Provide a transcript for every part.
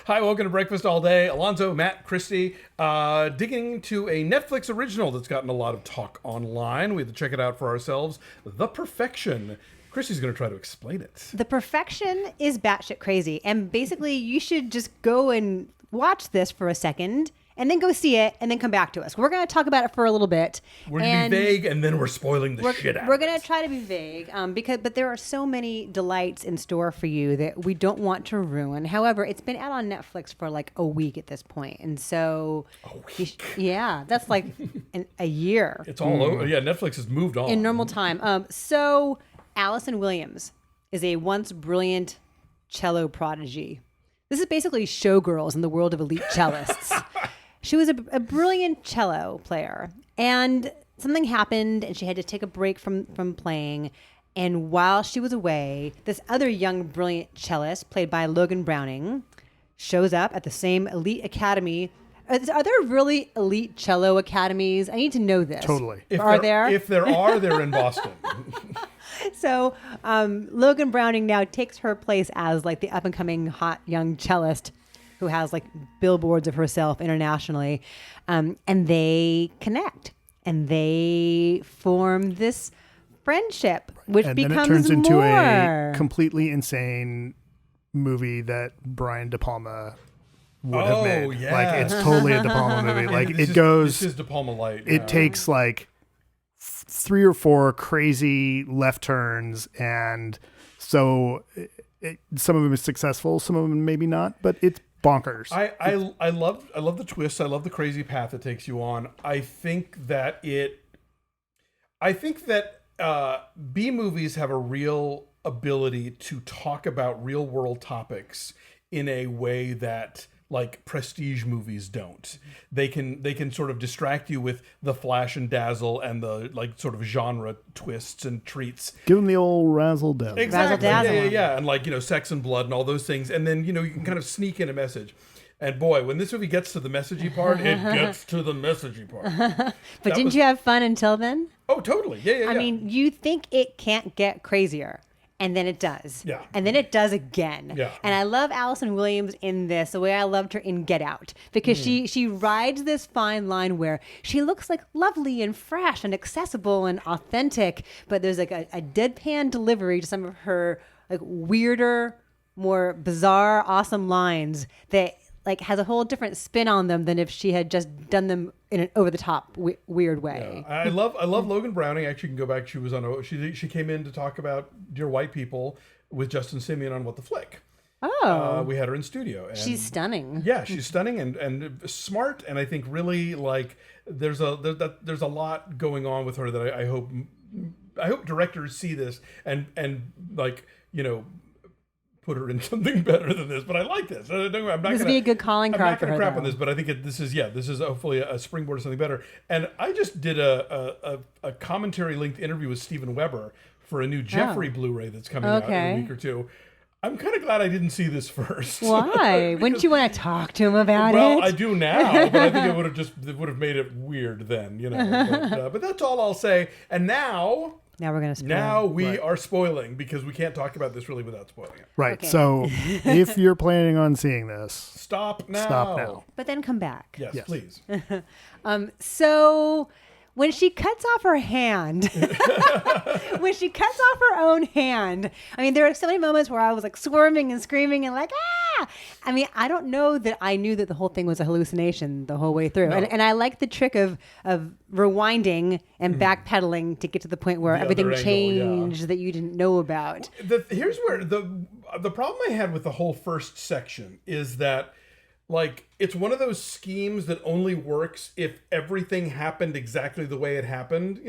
Hi, welcome to Breakfast All Day. Alonso, Matt, Christy, digging into a Netflix original that's gotten a lot of talk online. We had to check it out for ourselves. The Perfection. Christy's going to try to explain it. The Perfection is batshit crazy. And basically, you should just go and watch this for a second and then go see it and then come back to us. We're going to talk about it for a little bit. We're going to be vague and then we're spoiling the shit out We're going to try to be vague but there are so many delights in store for you that we don't want to ruin. However, it's been out on Netflix for like a week at this point. And so, yeah, that's like a year. It's all over. Yeah, Netflix has moved on. In normal time. So Allison Williams is a once brilliant cello prodigy. This is basically Showgirls in the world of elite cellists. She was a brilliant cello player, and something happened, and she had to take a break from playing. And while she was away, this other young, brilliant cellist, played by Logan Browning, shows up at the same elite academy. Are there really elite cello academies? I need to know this. Totally. Are there? If there are, they're in Boston. So Logan Browning now takes her place as like the up-and-coming hot young cellist who has like billboards of herself internationally. And they connect and they form this friendship, which and becomes then it turns into more. a completely insane movie that Brian De Palma would have made. Yeah. Like, it's totally a De Palma movie. Like, This is De Palma light. It takes like 3 or 4 crazy left turns, and so some of them is successful, some of them maybe not, but it's bonkers. I love the twists. I love the crazy path it takes you on. I think that B movies have a real ability to talk about real world topics in a way that like prestige movies don't. They can sort of distract you with the flash and dazzle and the like sort of genre twists and treats. Give them the old razzle dazzle. Exactly. Razzle dazzle. Yeah. And like, sex and blood and all those things. And then, you can kind of sneak in a message. And boy, when this movie gets to the messagey part, it gets to the messagey part. But didn't you have fun until then? Oh, totally. Yeah. I mean, you think it can't get crazier. And then it does. Yeah. And then it does again. Yeah. And I love Allison Williams in this the way I loved her in Get Out. Because she rides this fine line where she looks like lovely and fresh and accessible and authentic, but there's like a deadpan delivery to some of her like weirder, more bizarre, awesome lines that like has a whole different spin on them than if she had just done them in an over-the-top weird way. Yeah. I love Logan Browning. Actually, you can go back. She was on. She came in to talk about Dear White People with Justin Simeon on What the Flick. Oh, we had her in studio. And she's stunning. Yeah, she's stunning and smart, and I think really like there's a lot going on with her that I hope directors see this and like put her in something better than this, but I like this. I'm not This would be a good calling card for her. I'm not going to crap though. on this, but I think this is hopefully a springboard to something better. And I just did a commentary linked interview with Steven Weber for a new Jeffrey Blu-ray that's coming out in a week or two. I'm kind of glad I didn't see this first. Why? Wouldn't you want to talk to him about it? Well, I do now, but I think it would have made it weird then, But that's all I'll say. And now we're going to spoil. Now we are spoiling because we can't talk about this really without spoiling it. Right. Okay. So if you're planning on seeing this, Stop now. stop now. But then come back. Yes, please. So when she cuts off her hand, when she cuts off her own hand, I mean, there are so many moments where I was like squirming and screaming and like, ah! I mean, I don't know that I knew that the whole thing was a hallucination the whole way through. No. And I like the trick of rewinding and backpedaling to get to the point where The everything other angle, changed that you didn't know about. Here's where the problem I had with the whole first section is that like it's one of those schemes that only works if everything happened exactly the way it happened,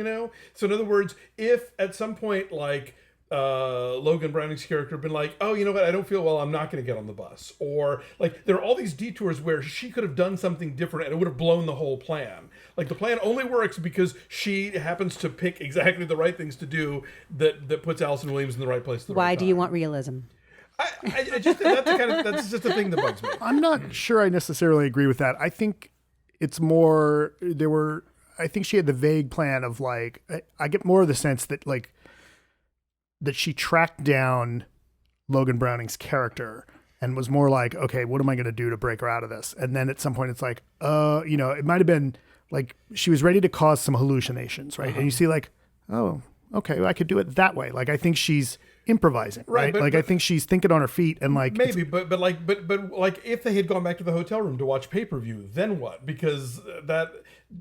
So in other words, if at some point like Logan Browning's character had been like, oh, you know what, I don't feel well, I'm not going to get on the bus, or like there are all these detours where she could have done something different and it would have blown the whole plan. Like the plan only works because she happens to pick exactly the right things to do that puts Allison Williams in the right place. Why do you want realism? I just that's just a thing that bugs me. I'm not sure I necessarily agree with that. I think it's more I think she had the vague plan of like I get more of the sense that like that she tracked down Logan Browning's character and was more like, okay, what am I going to do to break her out of this? And then at some point it's like, it might have been like she was ready to cause some hallucinations, right? And you see like, oh, okay, I could do it that way. Like I think she's improvising, right? I think she's thinking on her feet and like maybe, but if they had gone back to the hotel room to watch pay-per-view, then what? Because that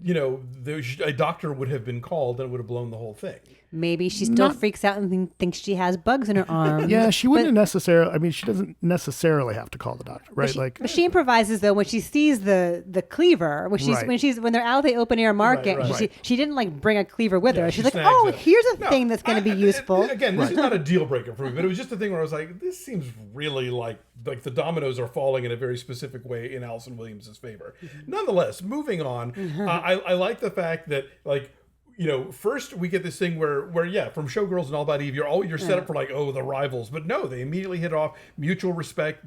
a doctor would have been called and would have blown the whole thing. Maybe she still freaks out and thinks she has bugs in her arm. Yeah, she wouldn't necessarily. I mean, she doesn't necessarily have to call the doctor, right? But she improvises though when she sees the cleaver. When they're out of the open air market. Right. She didn't like bring a cleaver with her. She's like, snags it. Here's a thing that's going to be useful. Again, this is not a deal breaker for me, but it was just a thing where I was like, this seems really like the dominoes are falling in a very specific way in Allison Williams' favor. Nonetheless, moving on, I like the fact that first we get this thing where from Showgirls and All About Eve, you're set up for like, the rivals, but no, they immediately hit off mutual respect,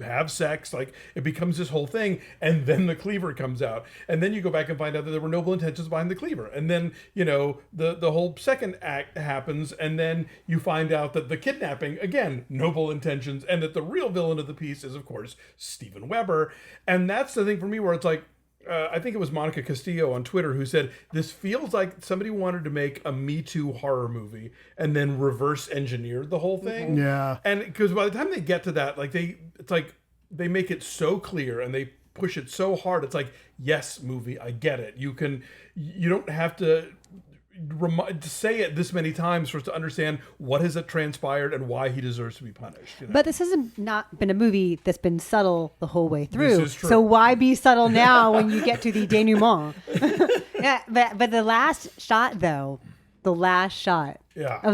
have sex, like it becomes this whole thing, and then the cleaver comes out, and then you go back and find out that there were noble intentions behind the cleaver, and then the whole second act happens, and then you find out that the kidnapping, again, noble intentions, and that the real villain of the piece is of course Steven Weber. And that's the thing for me where it's like, I think it was Monica Castillo on Twitter who said, this feels like somebody wanted to make a Me Too horror movie and then reverse engineered the whole thing. Yeah. And because by the time they get to that, like they make it so clear and they push it so hard. It's like, yes, movie, I get it. You don't have to say it this many times for us to understand what has transpired and why he deserves to be punished. But this has not been a movie that's been subtle the whole way through. This is true. So why be subtle now when you get to the denouement? Yeah, but the last shot of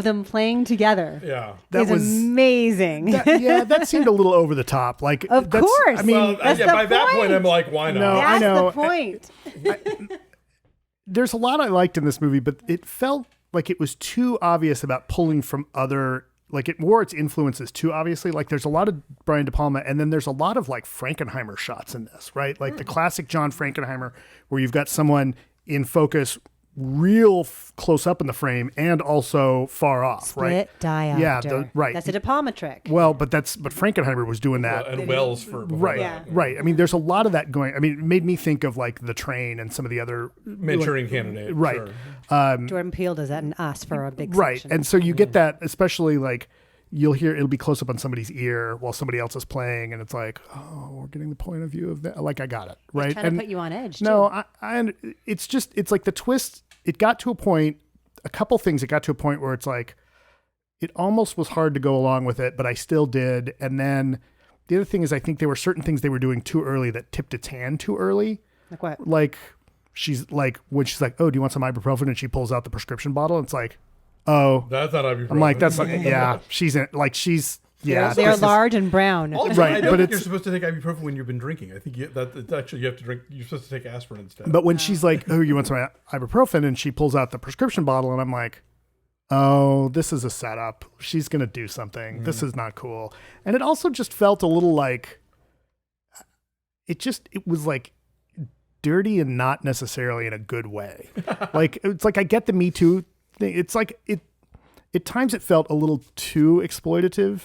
them playing together is amazing. That seemed a little over the top. Like, of course. I mean, by that point, I'm like, why not? No, That's I know. the point. There's a lot I liked in this movie, but it felt like it was too obvious about pulling from other, like it wore its influences too obviously. Like there's a lot of Brian De Palma, and then there's a lot of like Frankenheimer shots in this, right? Like the classic John Frankenheimer, where you've got someone in focus real close up in the frame and also far off, Split right? diopter. Yeah, right. That's a De Palma trick. Well, but Frankenheimer was doing that. And Wells for right, that. right. I mean, there's a lot of that going. I mean, it made me think of like The Train and some of the other Manchurian Candidate, right? Sure. Jordan Peele does that in Us for a big right, section. and so you get that, especially like you'll hear it'll be close up on somebody's ear while somebody else is playing, and it's like, oh, we're getting the point of view of that. Like I got it, right? Trying to put you on edge. No, it's like the twist. It got to a point, a couple things. It got to a point where it's like, it almost was hard to go along with it, but I still did. And then the other thing is, I think there were certain things they were doing too early that tipped its hand too early. Like what? Like she's like, when she's like, oh, do you want some ibuprofen? And she pulls out the prescription bottle. And it's like, oh, that's not ibuprofen. I'm like, that's like, yeah, yeah. They're large and brown. Also, right, I don't but think you're supposed to take ibuprofen when you've been drinking. I think you have to drink. You're supposed to take aspirin instead. But when she's like, "Oh, you want some ibuprofen?" and she pulls out the prescription bottle, and I'm like, "Oh, this is a setup. She's gonna do something. This is not cool." And it also just felt a little like it was like dirty and not necessarily in a good way. Like it's like I get the Me Too thing. It's like it. At times it felt a little too exploitative.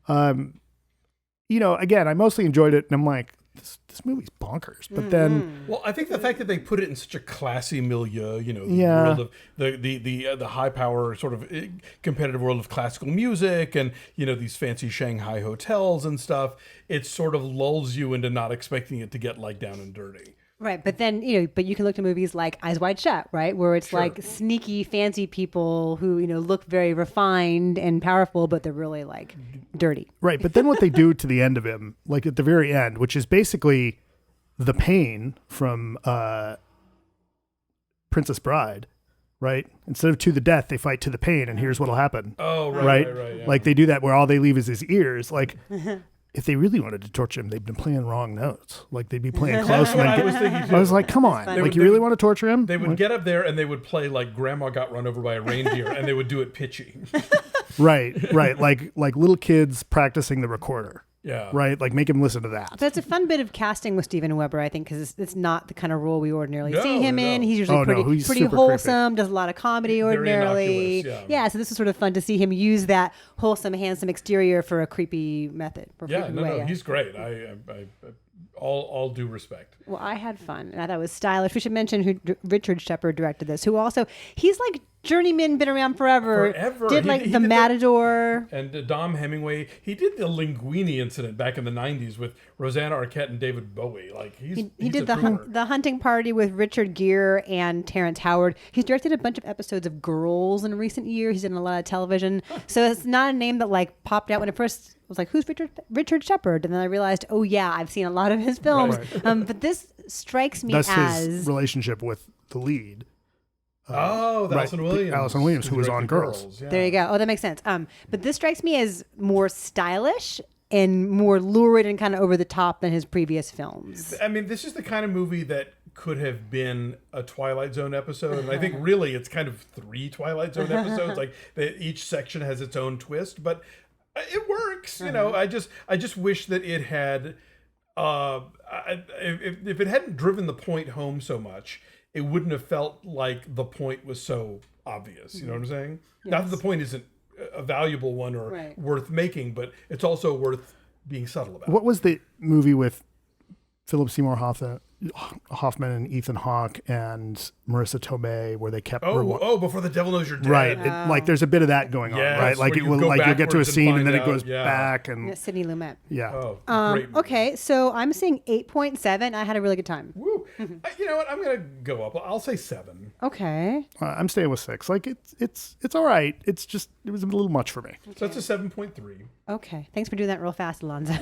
Again, I mostly enjoyed it, and I'm like, this movie's bonkers. But then, well, I think the fact that they put it in such a classy milieu, the world of the high power sort of competitive world of classical music, and these fancy Shanghai hotels and stuff, it sort of lulls you into not expecting it to get like down and dirty. Right, but then, but you can look to movies like Eyes Wide Shut, right? Where it's like sneaky, fancy people who, look very refined and powerful, but they're really like dirty. Right, but then what they do to the end of him, like at the very end, which is basically the pain from Princess Bride, right? Instead of to the death, they fight to the pain, and here's what'll happen. Oh, right. Yeah. Like they do that where all they leave is his ears, like... If they really wanted to torture him, they'd been playing wrong notes. Like they'd be playing close. I was like, come on. Like you really want to torture him? They would get up there and they would play like Grandma Got Run Over by a Reindeer, and they would do it pitchy. Right. Like little kids practicing the recorder. Yeah. Right? Like make him listen to that. That's a fun bit of casting with Steven Weber, I think, because it's not the kind of role we ordinarily see him in. No. He's usually he's pretty super wholesome, does a lot of comedy Very ordinarily. innocuous, Yeah, so this is sort of fun to see him use that wholesome, handsome exterior for a creepy method. He's great. I all due respect. Well, I had fun, and I thought it was stylish. We should mention who Richard Shepard directed this, who also, he's like journeyman, been around forever. Did he The Matador. And Dom Hemingway. He did the Linguini incident back in the 90s with Rosanna Arquette and David Bowie. Like he did the Hunting Party with Richard Gere and Terrence Howard. He's directed a bunch of episodes of Girls in recent years. He's done a lot of television. So it's not a name that like popped out when it first was like, who's Richard Shepard? And then I realized, oh yeah, I've seen a lot of his films. Right. But this strikes me That's as his relationship with the lead. Allison Williams. Allison Williams, who was on Girls. Yeah. There you go. Oh, that makes sense. But this strikes me as more stylish and more lurid and kind of over the top than his previous films. I mean, this is the kind of movie that could have been a Twilight Zone episode, and I think really it's kind of 3 Twilight Zone episodes. Like each section has its own twist, but it works. You know, I just wish that it had. If it hadn't driven the point home so much, it wouldn't have felt like the point was so obvious. You know what I'm saying? Yes. Not that the point isn't a valuable one or worth making, but it's also worth being subtle about. What was the movie with Philip Seymour Hoffman and Ethan Hawke and Marissa Tomei where they kept Before the Devil Knows You're Dead. Right. Like there's a bit of that going on, right? Like you'll get to a scene and then it goes back and Sidney Lumet. Yeah. Great movie. Okay, so I'm saying 8.7. I had a really good time. Woo. You know what? I'm gonna go up. I'll say 7. Okay. I'm staying with 6. Like it's all right. It was a little much for me. Okay. So that's a 7.3. Okay. Thanks for doing that real fast, Alonso.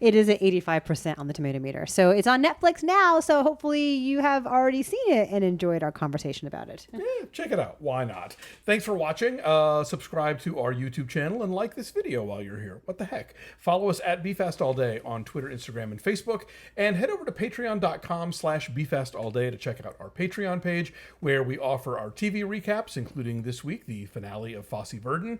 It is at 85% on the tomato meter. So it's on Netflix now. So hopefully you have already seen it and enjoyed our conversation about it. Yeah, check it out. Why not? Thanks for watching. Subscribe to our YouTube channel and like this video while you're here. What the heck? Follow us at BeFastAllDay on Twitter, Instagram, and Facebook. And head over to patreon.com/BeFastAllDay to check out our Patreon page where we offer our TV recaps, including this week, the finale of Fosse Verdon,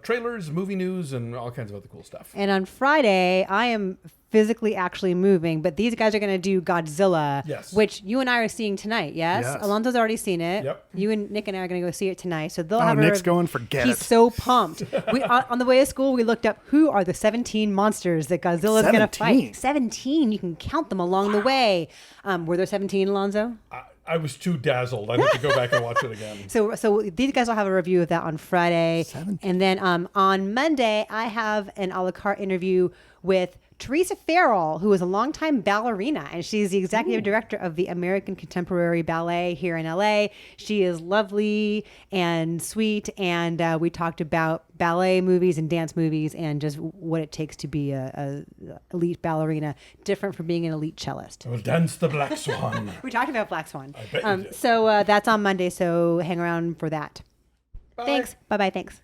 trailers, movie news, and all kinds of other cool stuff. And on Friday, I am physically actually moving, but these guys are going to do Godzilla, which you and I are seeing tonight, yes? Alonso's already seen it. Yep. You and Nick and I are going to go see it tonight. So they'll have Nick's going, forget He's it. so pumped. We on the way to school, we looked up who are the 17 monsters that Godzilla's going to fight. 17. You can count them along the way. Were there 17, Alonso? I was too dazzled. I need to go back and watch it again. So these guys will have a review of that on Friday. 17. And then on Monday, I have an a la carte interview with Teresa Farrell, who is a longtime ballerina, and she's the executive director of the American Contemporary Ballet here in LA. She is lovely and sweet, and we talked about ballet movies and dance movies and just what it takes to be a elite ballerina, different from being an elite cellist. I will dance the Black Swan. We talked about Black Swan. I bet you did. So that's on Monday, so hang around for that. Bye. Thanks. Bye-bye. Thanks.